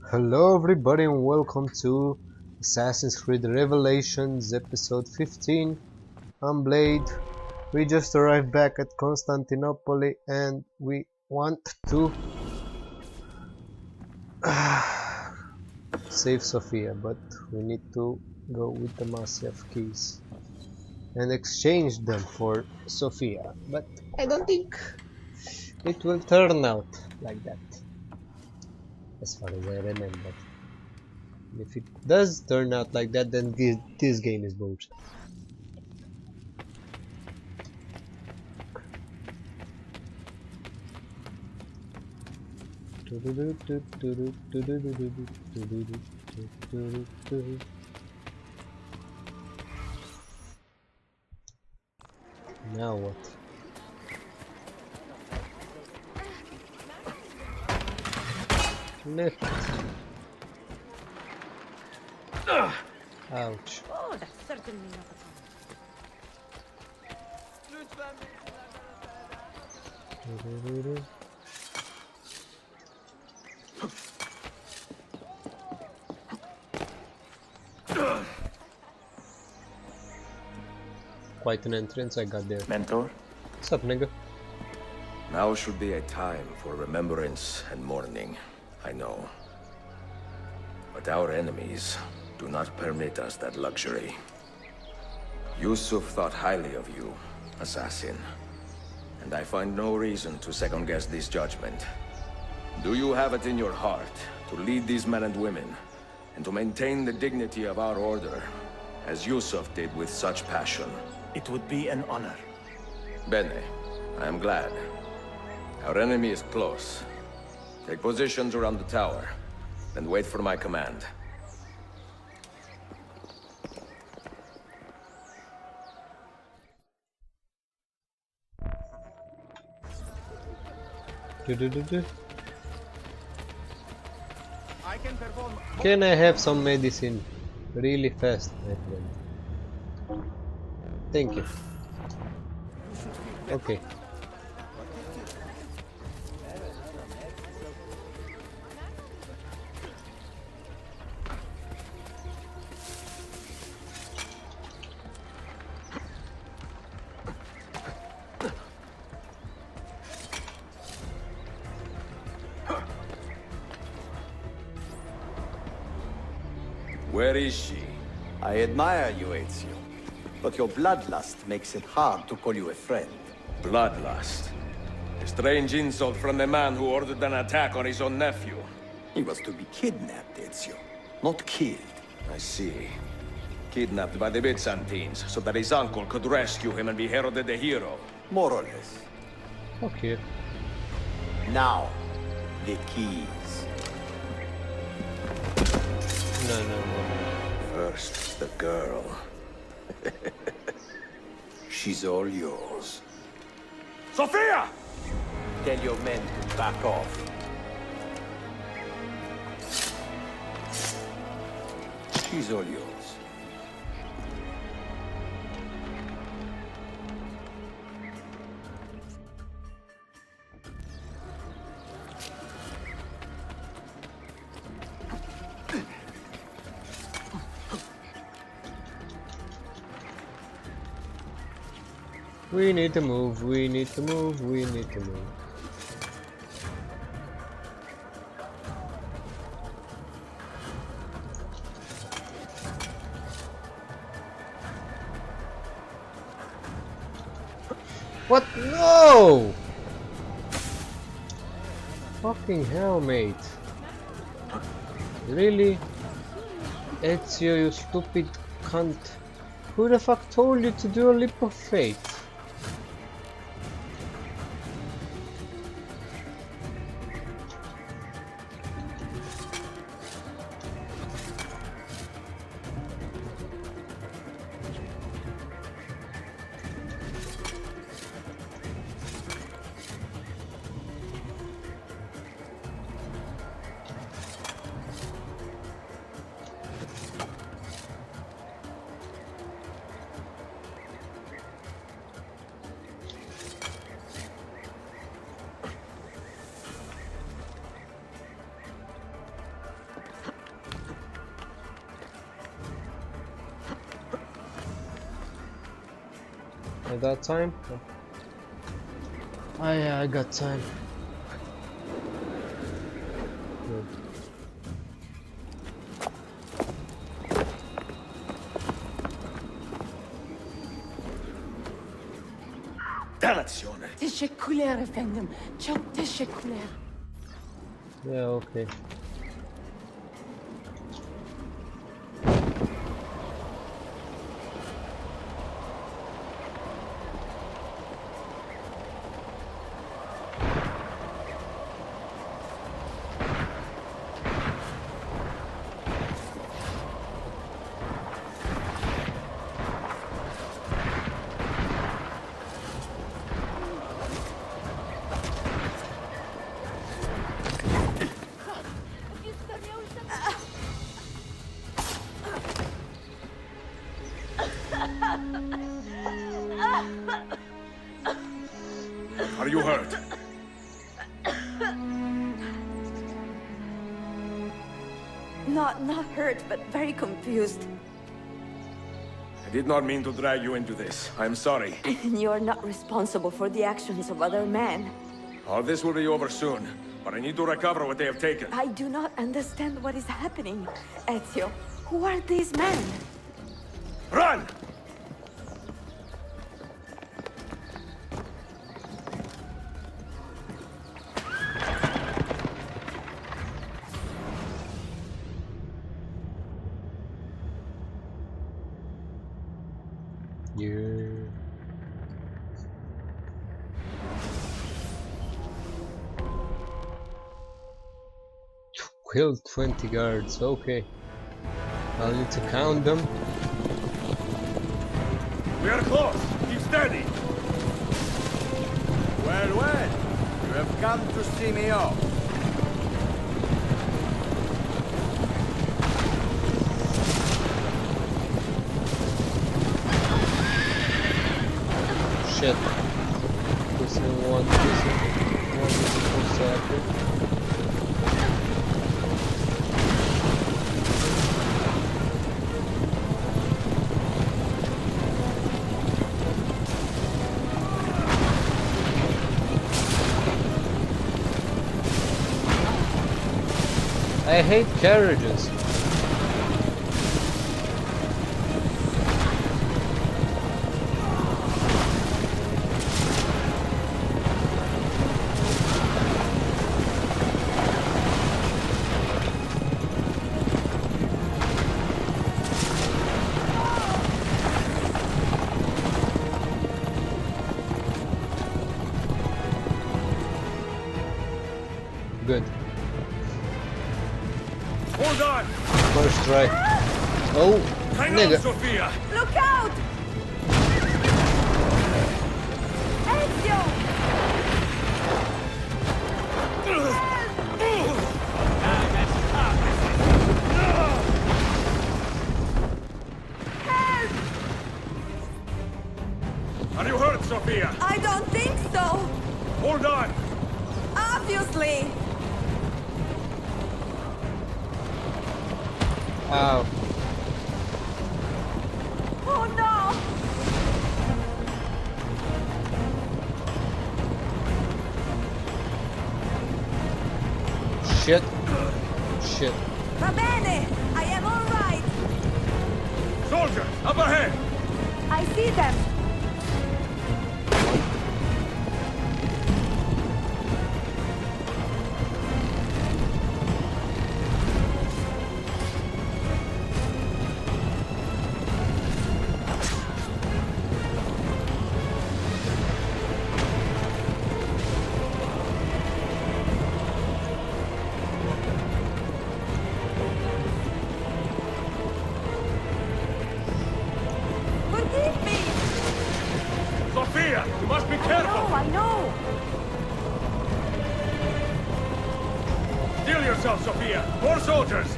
Hello everybody and welcome to Assassin's Creed Revelations episode 15. I'm Blade. We just arrived back at Constantinople and we want to save Sophia, but we need to go with the Masyaf keys and exchange them for Sophia. But I don't think it will turn out like that, as far as I remember. If it does turn out like that, then this game is bullshit. Now what? Left. Ouch. Oh, that's certainly not a Quite an entrance I got there. Mentor? What's up, nigga? Now should be a time for remembrance and mourning, I know. But our enemies do not permit us that luxury. Yusuf thought highly of you, assassin. And I find no reason to second-guess this judgment. Do you have it in your heart to lead these men and women, and to maintain the dignity of our order, as Yusuf did with such passion? It would be an honor. Bene, I am glad. Our enemy is close. Take positions around the tower, and wait for my command. Can I have some medicine really fast, my friend? Thank you. Okay. Where is she? I admire you, Ezio. But your bloodlust makes it hard to call you a friend. Bloodlust. A strange insult from the man who ordered an attack on his own nephew. He was to be kidnapped, Ezio, not killed. I see. Kidnapped by the Byzantines, so that his uncle could rescue him and be heralded a hero. More or less. Okay. Now, the keys. No. First, the girl. She's all yours. Sophia! Tell your men to back off. She's all yours. We need to move, we need to move, we need to move. What? No! Fucking hell, mate. Really? Ezio, you stupid cunt. Who the fuck told you to do a leap of faith? I got time? Oh yeah, I got time. Good. Dannazione! تشكلير efendim. Çok teşekkürler. Yeah, okay. Are you hurt? Not hurt, but very confused. I did not mean to drag you into this. I'm sorry. You're not responsible for the actions of other men. All this will be over soon, but I need to recover what they have taken. I do not understand what is happening. Ezio, who are these men? Run! Yeah. Killed 20 guards, okay. I'll need to count them. We are close. Keep steady. Well, well. You have come to see me off. Shit. This is what is supposed to happen. I hate carriages. Good. Hold on! First try. Oh, Hang nigga. on, Sophia! Look out! Ezio! Are you hurt, Sophia? I don't think so! Hold on! Obviously! Ow. Oh no! Shit. Shit. Va bene! I am all right! Soldiers, up ahead! I see them! Forgive me! Sophia, you must be careful! No, I know! Steel yourself, Sophia! More soldiers!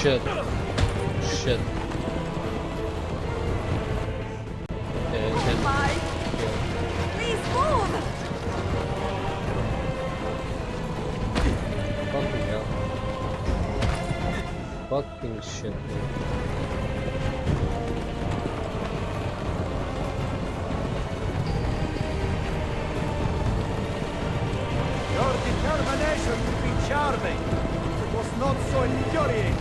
Shit. Shit. And Bye. Please move. fucking hell. Fucking shit, man. Your determination to be charming. It was not so infuriating.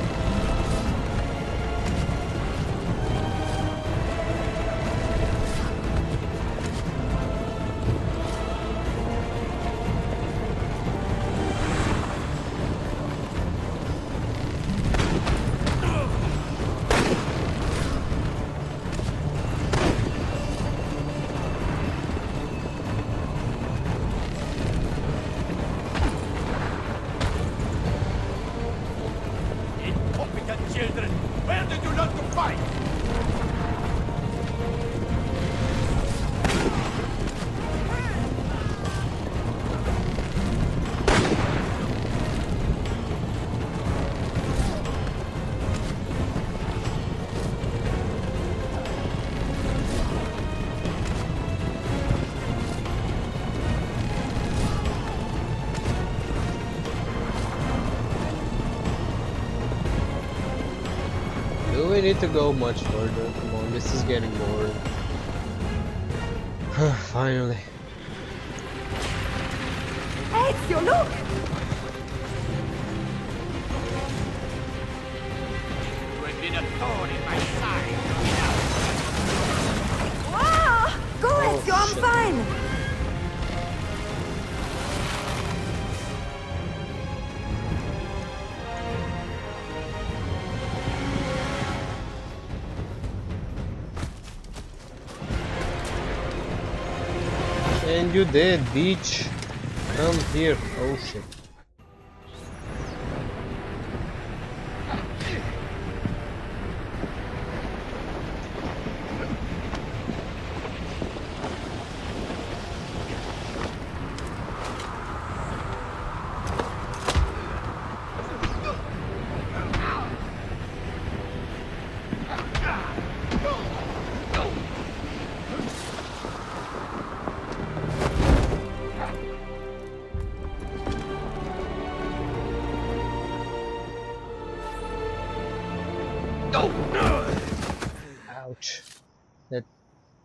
Incompetent children! Where did you learn to fight? Do we need to go much further? Come on, this is getting boring. Finally. Ezio, look! You have been a thorn in my side. Wow! Go, Ezio, I'm shit. fine! And you did, beach. Come here. Oh shit. Ouch.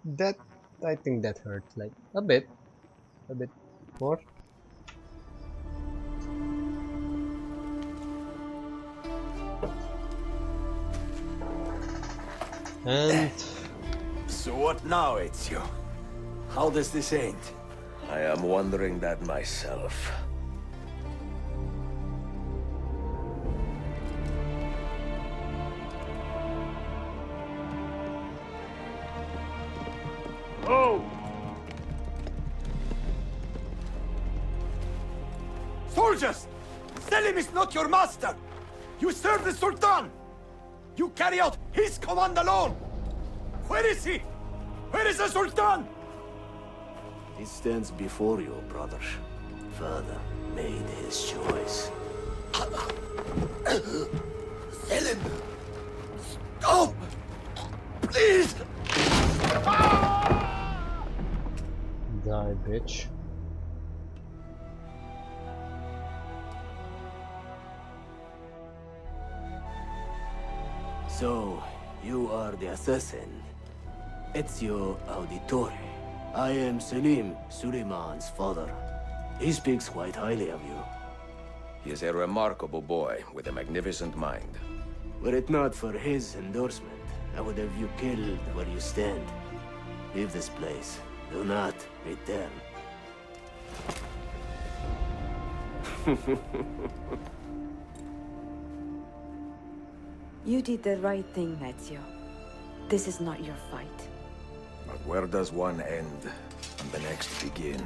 That I think that hurt like a bit more. And So what now, Ezio? How does this end? I am wondering that myself. Oh! Soldiers! Selim is not your master! You serve the Sultan! You carry out his command alone! Where is he? Where is the Sultan? He stands before you, brother. Father made his choice. Selim! Stop! Please! die, bitch. So, you are the assassin. Ezio Auditore. I am Selim, Suleiman's father. He speaks quite highly of you. He is a remarkable boy with a magnificent mind. Were it not for his endorsement, I would have you killed where you stand. Leave this place. Do not return. You did the right thing, Ezio. This is not your fight. But where does one end and the next begin?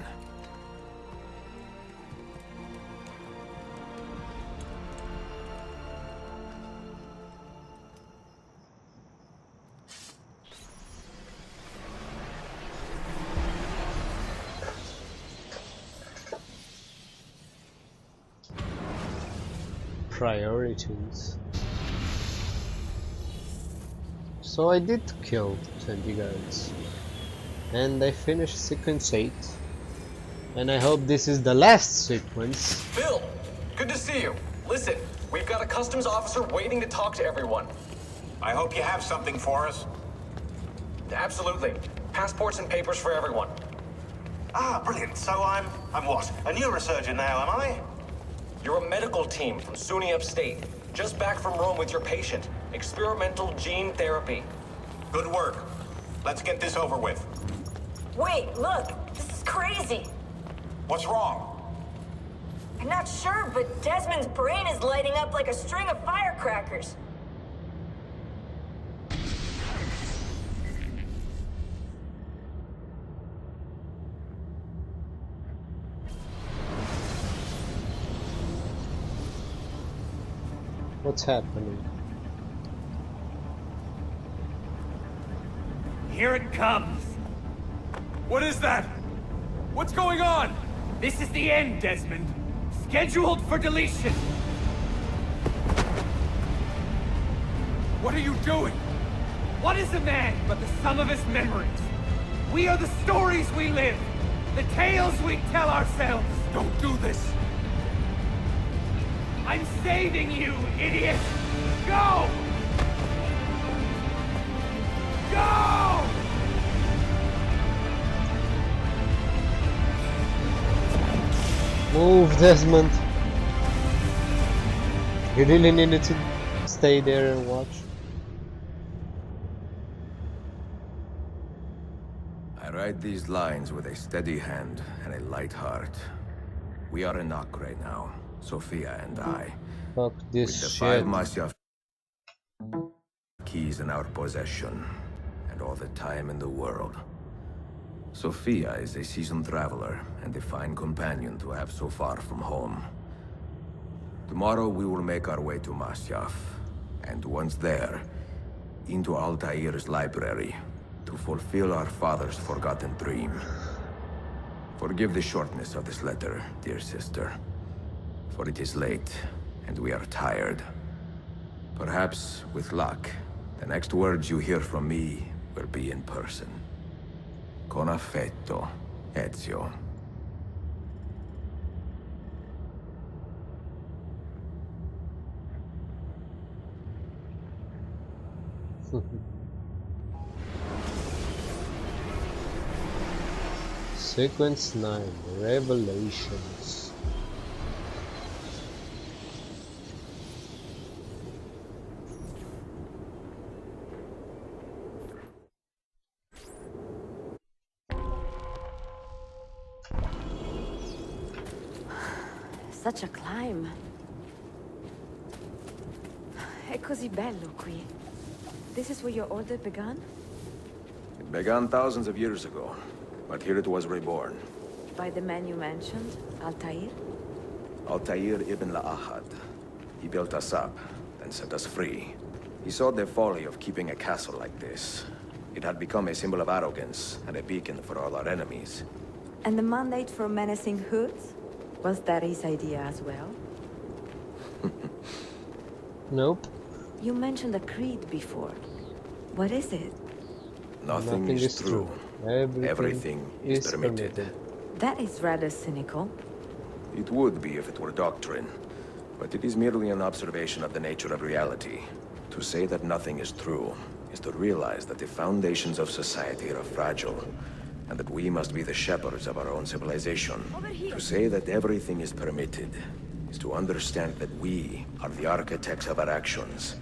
Priorities. So I did kill 20 guards. And I finished sequence 8. And I hope this is the last sequence. Bill, good to see you. Listen, we've got a customs officer waiting to talk to everyone. I hope you have something for us. Absolutely. Passports and papers for everyone. Ah, brilliant. So I'm what? A neurosurgeon now, am I? You're a medical team from SUNY Upstate. Just back from Rome with your patient. Experimental gene therapy. Good work. Let's get this over with. Wait, look! This is crazy! What's wrong? I'm not sure, but Desmond's brain is lighting up like a string of firecrackers. What's happening? Here it comes! What is that? What's going on? This is the end, Desmond. Scheduled for deletion. What are you doing? What is a man but the sum of his memories? We are the stories we live, the tales we tell ourselves. Don't do this! I'm saving you, idiot! Go! Go! Move, Desmond! You really needed to stay there and watch. I write these lines with a steady hand and a light heart. We are in Acre now, Sophia and I. Fuck this With the shit. 5 Masyaf keys in our possession, and all the time in the world. Sophia is a seasoned traveler, and a fine companion to have so far from home. Tomorrow we will make our way to Masyaf, and once there, into Altair's library, to fulfill our father's forgotten dream. Forgive the shortness of this letter, dear sister, for it is late, and we are tired. Perhaps, with luck, the next words you hear from me will be in person. Con affetto, Ezio. Sequence 9, Revelations. Such a climb. È così bello qui. This is where your order began? It began thousands of years ago, but here it was reborn. By the man you mentioned, Altair? Altair ibn La'ahad. He built us up, then set us free. He saw the folly of keeping a castle like this. It had become a symbol of arrogance and a beacon for all our enemies. And the mandate for menacing hoods? Was that his idea as well? Nope. You mentioned a creed before. What is it? Nothing is true. Everything is permitted. That is rather cynical. It would be if it were doctrine, but it is merely an observation of the nature of reality. To say that nothing is true is to realize that the foundations of society are fragile, and that we must be the shepherds of our own civilization. To say that everything is permitted is to understand that we are the architects of our actions,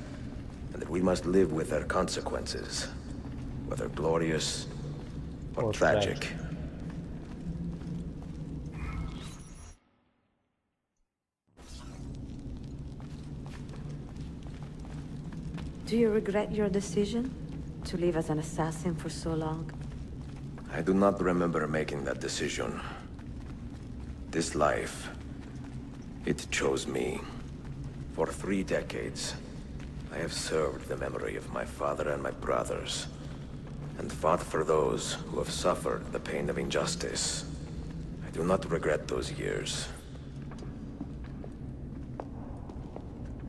and that we must live with their consequences, whether glorious or tragic. Do you regret your decision to live as an assassin for so long? I do not remember making that decision. This life, it chose me. For 3 decades, I have served the memory of my father and my brothers, and fought for those who have suffered the pain of injustice. I do not regret those years.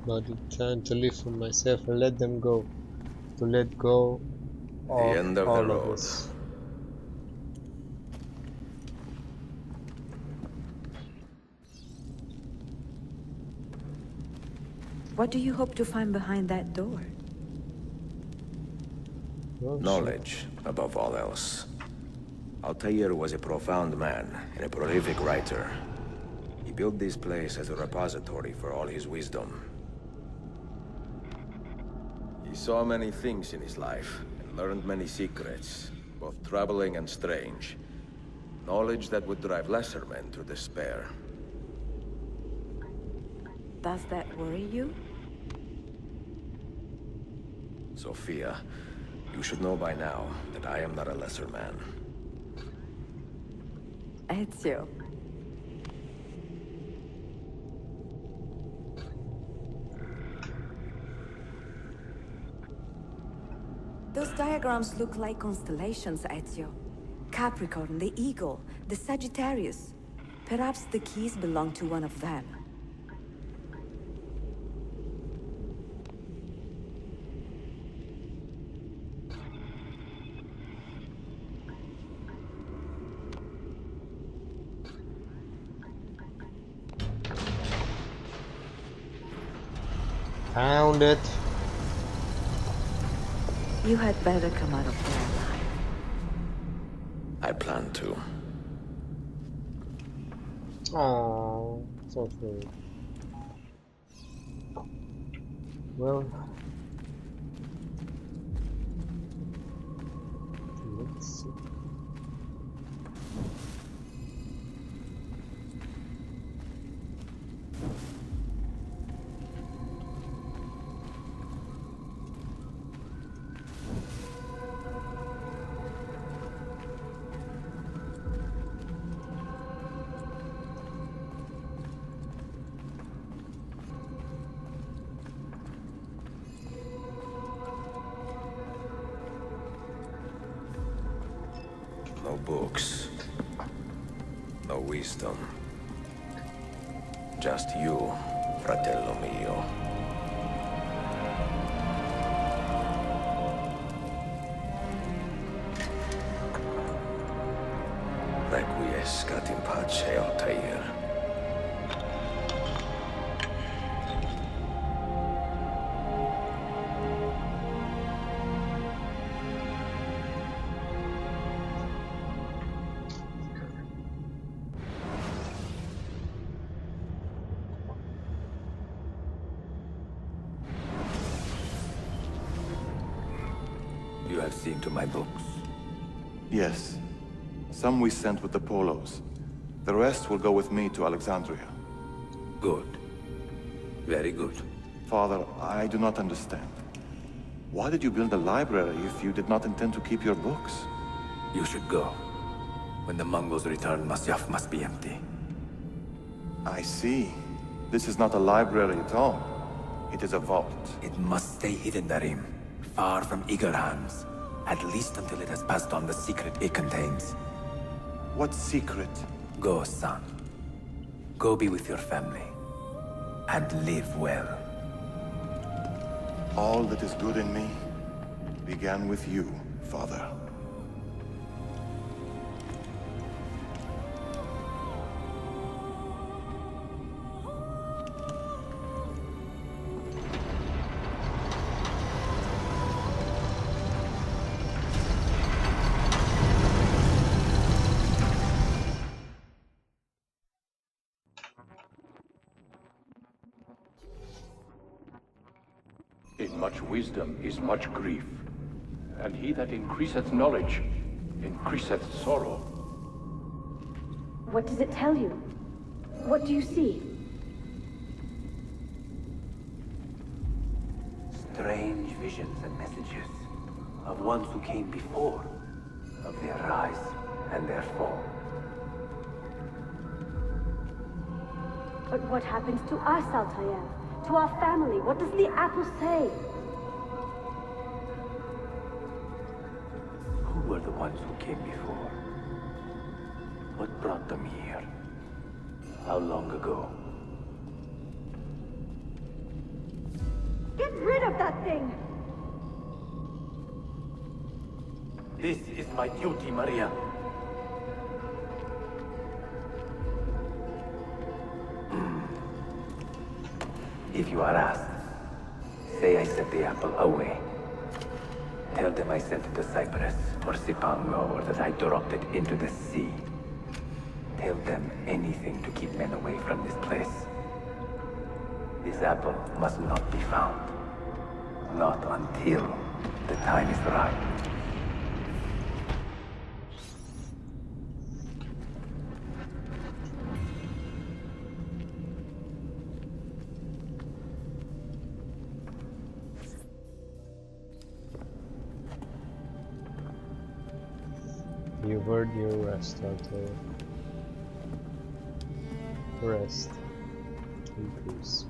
But I'm trying to live for myself and let them go. to let go of end of the all of road. this. What do you hope to find behind that door? Oh, Knowledge, above all else. Altair was a profound man and a prolific writer. He built this place as a repository for all his wisdom. He saw many things in his life and learned many secrets, both troubling and strange. Knowledge that would drive lesser men to despair. Does that worry you? Sophia, you should know by now that I am not a lesser man. Ezio. Those diagrams look like constellations, Ezio. Capricorn, the Eagle, the Sagittarius. Perhaps the keys belong to one of them. Found it. You had better come out of there alive. I plan to. Oh, so sweet. Well, let's see. No books. No wisdom. Just you, fratello mio. Requiescat in pace, Altair. You have seen to my books. Yes. Some we sent with the Polos. The rest will go with me to Alexandria. Good. Very good. Father, I do not understand. Why did you build a library if you did not intend to keep your books? You should go. When the Mongols return, Masyaf must be empty. I see. This is not a library at all. It is a vault. It must stay hidden, Darim. Far from eager hands. At least until it has passed on the secret it contains. What secret? Go, son. Go be with your family. And live well. All that is good in me began with you, Father. In much wisdom is much grief, and he that increaseth knowledge increaseth sorrow. What does it tell you? What do you see? Strange visions and messages of ones who came before, of their rise and their fall. But what happens to us, Altair? To our family? What does the apple say? Who were the ones who came before? What brought them here? How long ago? Get rid of that thing! This is my duty, Maria. If you are asked, say I sent the apple away. Tell them I sent it to Cyprus, or Cipango, or that I dropped it into the sea. Tell them anything to keep men away from this place. This apple must not be found. Not until the time is right. You've earned your rest, Altair. Rest. Increase.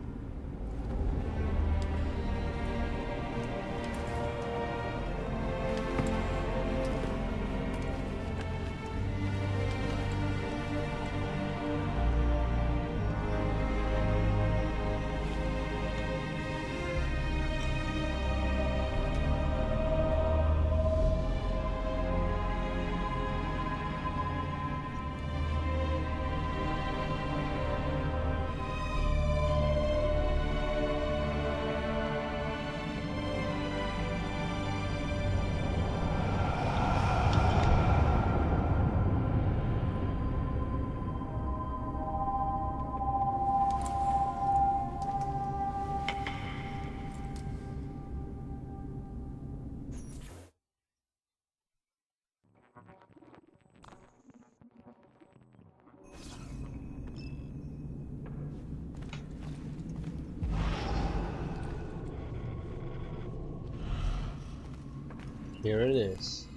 Here it is.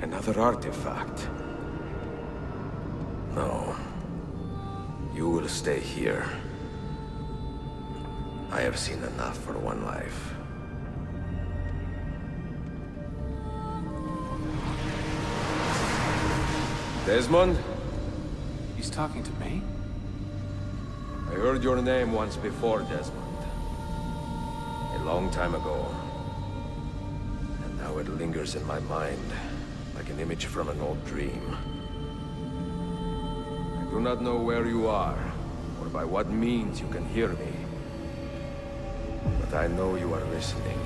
Another artifact. No. You will stay here. I have seen enough for one life. Desmond? He's talking to me? I heard your name once before, Desmond. A long time ago. And now it lingers in my mind, like an image from an old dream. I do not know where you are, or by what means you can hear me. But I know you are listening.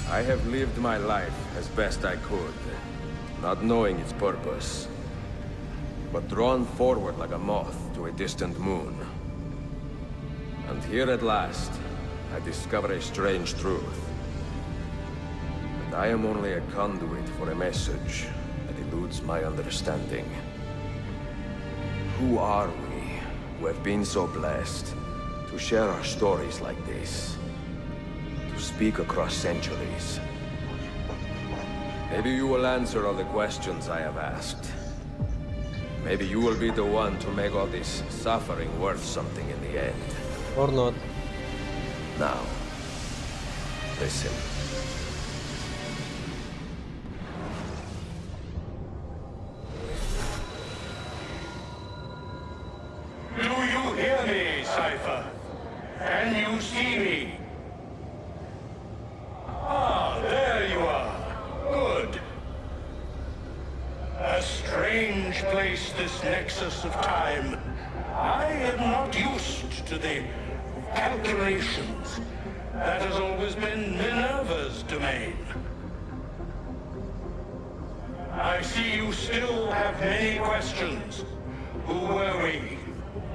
I have lived my life as best I could, not knowing its purpose, but drawn forward like a moth to a distant moon. And here at last, I discover a strange truth. And I am only a conduit for a message that eludes my understanding. Who are we, who have been so blessed to share our stories like this? To speak across centuries. Maybe you will answer all the questions I have asked. Maybe you will be the one to make all this suffering worth something in the end. Or not. Now, listen. Do you hear me, Cypher? Can you see me? Ah, there you are. Good. A strange place, this nexus of time. I am not used to the calculations. That has always been Minerva's domain. I see you still have many questions. Who were we?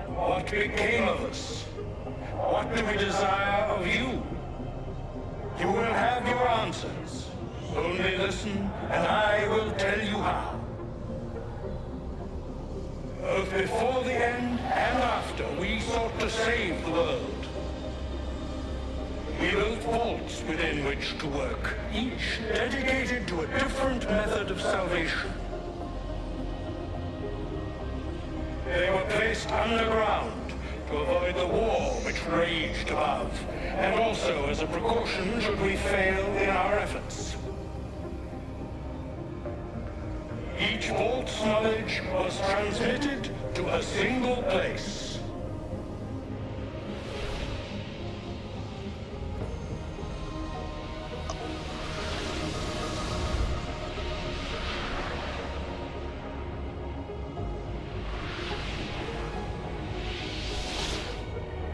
What became of us? What do we desire of you? You will have your answers. Only listen, and I will tell you how. Both before the end and after, we sought to save the world. We built vaults within which to work, each dedicated to a different method of salvation. They were placed underground to avoid the war which raged above, and also as a precaution should we fail in our efforts. Each vault's knowledge was transmitted to a single place.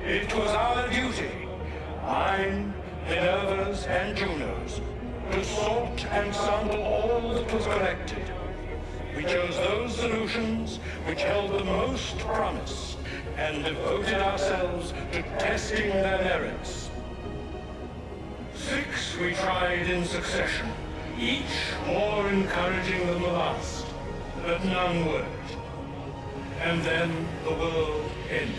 It was our duty, mine, Minerva's, and Juno's, to sort and sample all that was collected. We chose those solutions which held the most promise and devoted ourselves to testing their merits. 6 we tried in succession, each more encouraging than the last, but none worked. And then the world ended.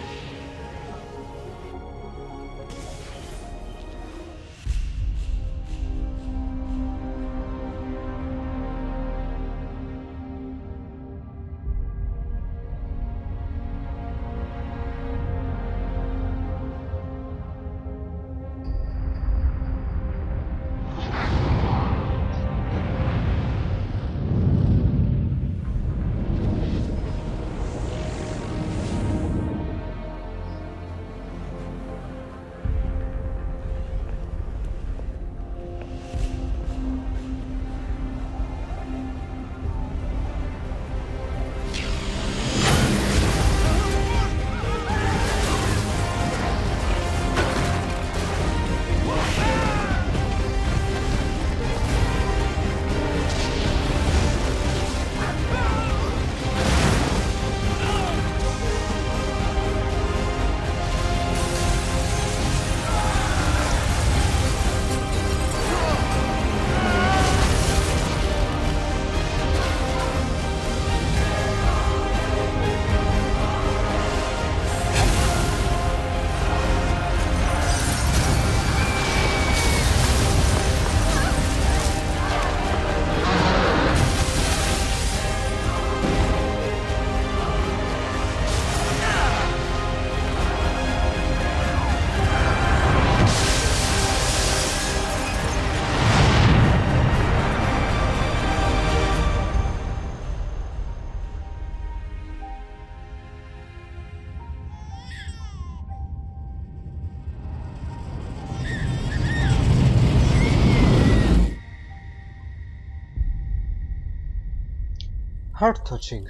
Heart-touching.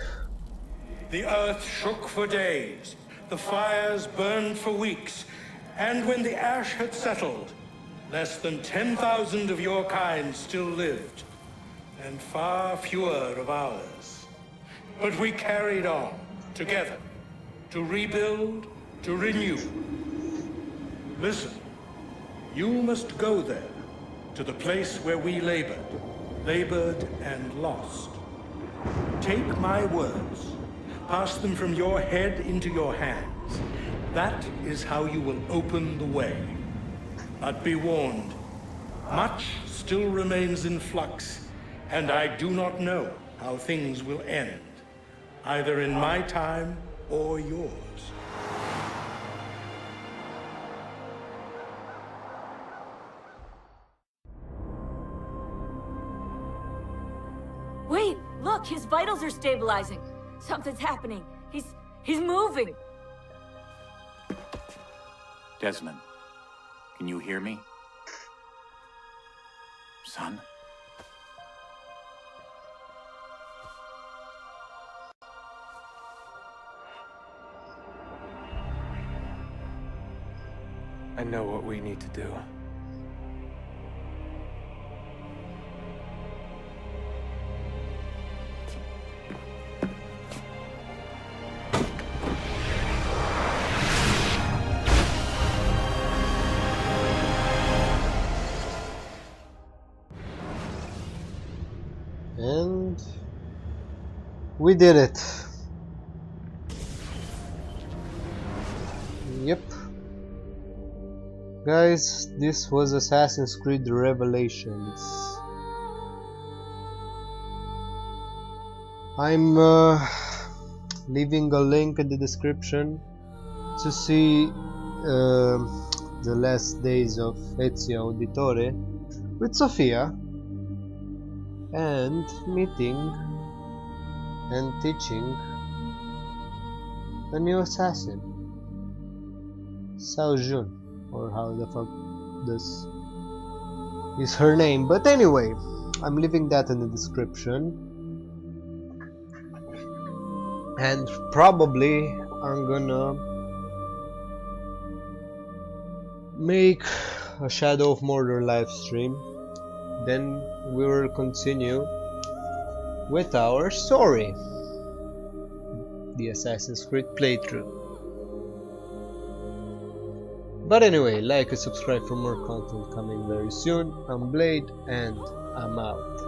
The earth shook for days, the fires burned for weeks, and when the ash had settled, less than 10,000 of your kind still lived, and far fewer of ours. But we carried on, together, to rebuild, to renew. Listen, you must go there, to the place where we labored and lost. Take my words, pass them from your head into your hands. That is how you will open the way. But be warned, much still remains in flux, and I do not know how things will end, either in my time or yours. Wait, look, his vitals are stabilizing. Something's happening. He's moving. Desmond, can you hear me? Son? I know what we need to do. And we did it. Yep. Guys, this was Assassin's Creed Revelations. I'm leaving a link in the description to see the last days of Ezio Auditore with Sofia and meeting and teaching a new assassin, Xiao Jun, or how the fuck this is her name. But anyway, I'm leaving that in the description, and probably I'm gonna make a Shadow of Mordor live stream. Then we will continue with our story, the Assassin's Creed playthrough. But anyway, like and subscribe for more content coming very soon. I'm Blade, and I'm out.